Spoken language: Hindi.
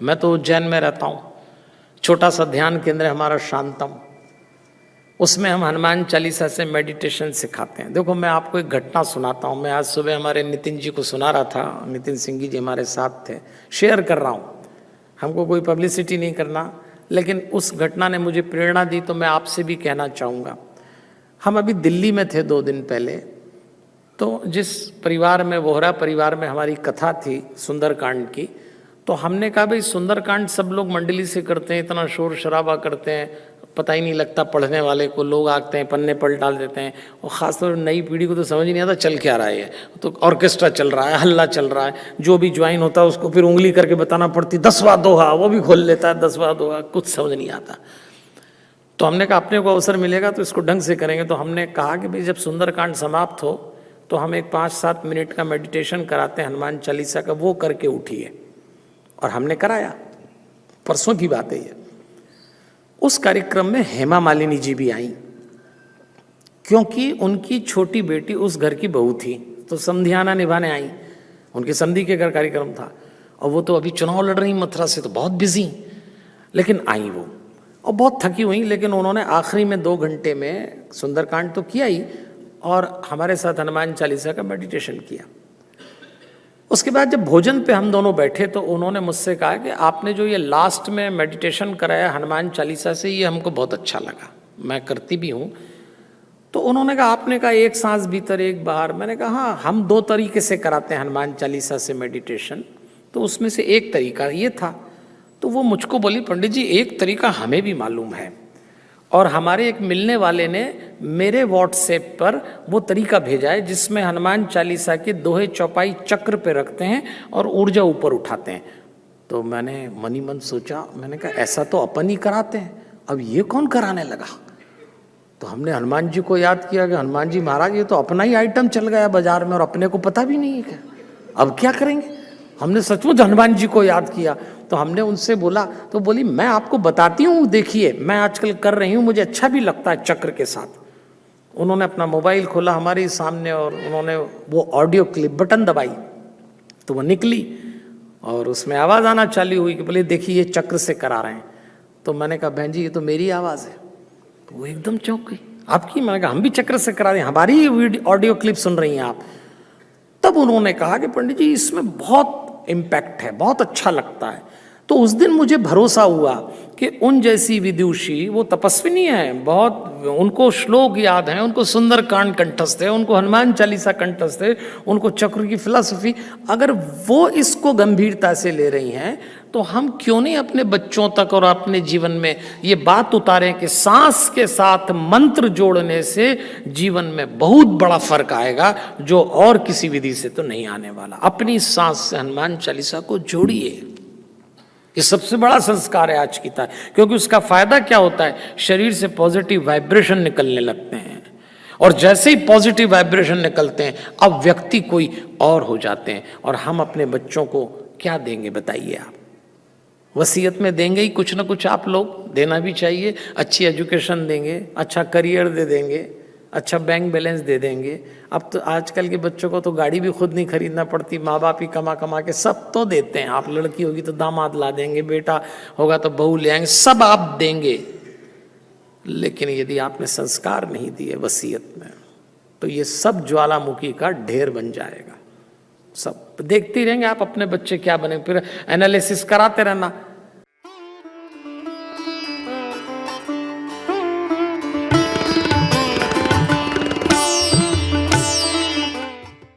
मैं तो उज्जैन में रहता हूँ, छोटा सा ध्यान केंद्र है हमारा शांतम, उसमें हम हनुमान चालीसा से मेडिटेशन सिखाते हैं। देखो मैं आपको एक घटना सुनाता हूँ। मैं आज सुबह हमारे नितिन जी को सुना रहा था, नितिन सिंह जी हमारे साथ थे, शेयर कर रहा हूँ। हमको कोई पब्लिसिटी नहीं करना, लेकिन उस घटना ने मुझे प्रेरणा दी तो मैं आपसे भी कहना चाहूँगा। हम अभी दिल्ली में थे 2 दिन पहले, तो जिस परिवार में, वोहरा परिवार में हमारी कथा थी सुंदरकांड की, तो हमने कहा भाई सुंदरकांड सब लोग मंडली से करते हैं, इतना शोर शराबा करते हैं, पता ही नहीं लगता पढ़ने वाले को, लोग आते हैं पन्ने पलट डाल देते हैं, और ख़ासतौर नई पीढ़ी को तो समझ नहीं आता चल क्या रहा है। तो ऑर्केस्ट्रा चल रहा है, हल्ला चल रहा है, जो भी ज्वाइन होता है उसको फिर उंगली करके बताना पड़ती, 10वां दोहा, वो भी खोल लेता है 10वां दोहा, कुछ समझ नहीं आता। तो हमने कहा अपने को अवसर मिलेगा तो इसको ढंग से करेंगे। तो हमने कहा कि भाई जब सुंदरकांड समाप्त हो तो हम एक 5-7 मिनट का मेडिटेशन कराते हैं हनुमान चालीसा का, वो करके उठिए। और हमने कराया, परसों की बात है ये। उस कार्यक्रम में हेमा मालिनी जी भी आई, क्योंकि उनकी छोटी बेटी उस घर की बहू थी, तो संध्याना निभाने आई। उनके संधि के घर कार्यक्रम था, और वो तो अभी चुनाव लड़ रही मथुरा से, तो बहुत बिजी, लेकिन आई वो, और बहुत थकी हुई। लेकिन उन्होंने आखिरी में 2 घंटे में सुंदरकांड तो किया ही, और हमारे साथ हनुमान चालीसा का मेडिटेशन किया। उसके बाद जब भोजन पे हम दोनों बैठे तो उन्होंने मुझसे कहा कि आपने जो ये लास्ट में मेडिटेशन कराया हनुमान चालीसा से, ये हमको बहुत अच्छा लगा, मैं करती भी हूँ। तो उन्होंने कहा आपने कहा एक सांस भीतर एक बाहर। मैंने कहा हाँ, हम 2 तरीके से कराते हैं हनुमान चालीसा से मेडिटेशन, तो उसमें से एक तरीका ये था। तो वो मुझको बोली पंडित जी एक तरीका हमें भी मालूम है, और हमारे एक मिलने वाले ने मेरे व्हाट्सएप पर वो तरीका भेजा है जिसमें हनुमान चालीसा के दोहे चौपाई चक्र पे रखते हैं और ऊर्जा ऊपर उठाते हैं। तो मैंने मनी मन सोचा, मैंने कहा ऐसा तो अपन ही कराते हैं, अब ये कौन कराने लगा। तो हमने हनुमान जी को याद किया कि हनुमान जी महाराज ये तो अपना ही आइटम चल गया बाजार में और अपने को पता भी नहीं है, क्या अब क्या करेंगे। हमने सचमुच हनुमान जी को याद किया। तो हमने उनसे बोला, तो बोली मैं आपको बताती हूँ, देखिए मैं आजकल कर रही हूँ, मुझे अच्छा भी लगता है चक्र के साथ। उन्होंने अपना मोबाइल खोला हमारे सामने और उन्होंने वो ऑडियो क्लिप बटन दबाई, तो वो निकली और उसमें आवाज़ आना चालू हुई कि बोले देखिए ये चक्र से करा रहे हैं। तो मैंने कहा बहन जी ये तो मेरी आवाज़ है। तो वो एकदम चौंक गई, आपकी? मैंने कहा हम भी चक्र से करा रहे हैं, हमारी ऑडियो क्लिप सुन रही हैं आप। तब उन्होंने कहा कि पंडित जी इसमें बहुत इम्पैक्ट है, बहुत अच्छा लगता है। तो उस दिन मुझे भरोसा हुआ कि उन जैसी विदुषी, वो तपस्विनी है बहुत, उनको श्लोक याद है, उनको सुंदरकांड कंठस्थ है, उनको हनुमान चालीसा कंठस्थ है, उनको चक्र की फिलॉसफी, अगर वो इसको गंभीरता से ले रही हैं तो हम क्यों नहीं अपने बच्चों तक और अपने जीवन में ये बात उतारें कि सांस के साथ मंत्र जोड़ने से जीवन में बहुत बड़ा फर्क आएगा, जो और किसी विधि से तो नहीं आने वाला। अपनी सांस से हनुमान चालीसा को जोड़िए, ये सबसे बड़ा संस्कार है आज की तारीख। क्योंकि उसका फायदा क्या होता है, शरीर से पॉजिटिव वाइब्रेशन निकलने लगते हैं, और जैसे ही पॉजिटिव वाइब्रेशन निकलते हैं अब व्यक्ति कोई और हो जाते हैं। और हम अपने बच्चों को क्या देंगे बताइए आप? वसीयत में देंगे ही कुछ ना कुछ, आप लोग देना भी चाहिए। अच्छी एजुकेशन देंगे, अच्छा करियर दे देंगे, अच्छा बैंक बैलेंस दे देंगे। अब तो आजकल के बच्चों को तो गाड़ी भी खुद नहीं खरीदना पड़ती, माँ बाप ही कमा कमा के सब तो देते हैं। आप लड़की होगी तो दामाद ला देंगे, बेटा होगा तो बहू ले आएंगे, सब आप देंगे। लेकिन यदि आपने संस्कार नहीं दिए वसीयत में, तो ये सब ज्वालामुखी का ढेर बन जाएगा। सब देखते ही रहेंगे आप अपने बच्चे क्या बने, फिर एनालिसिस कराते रहना।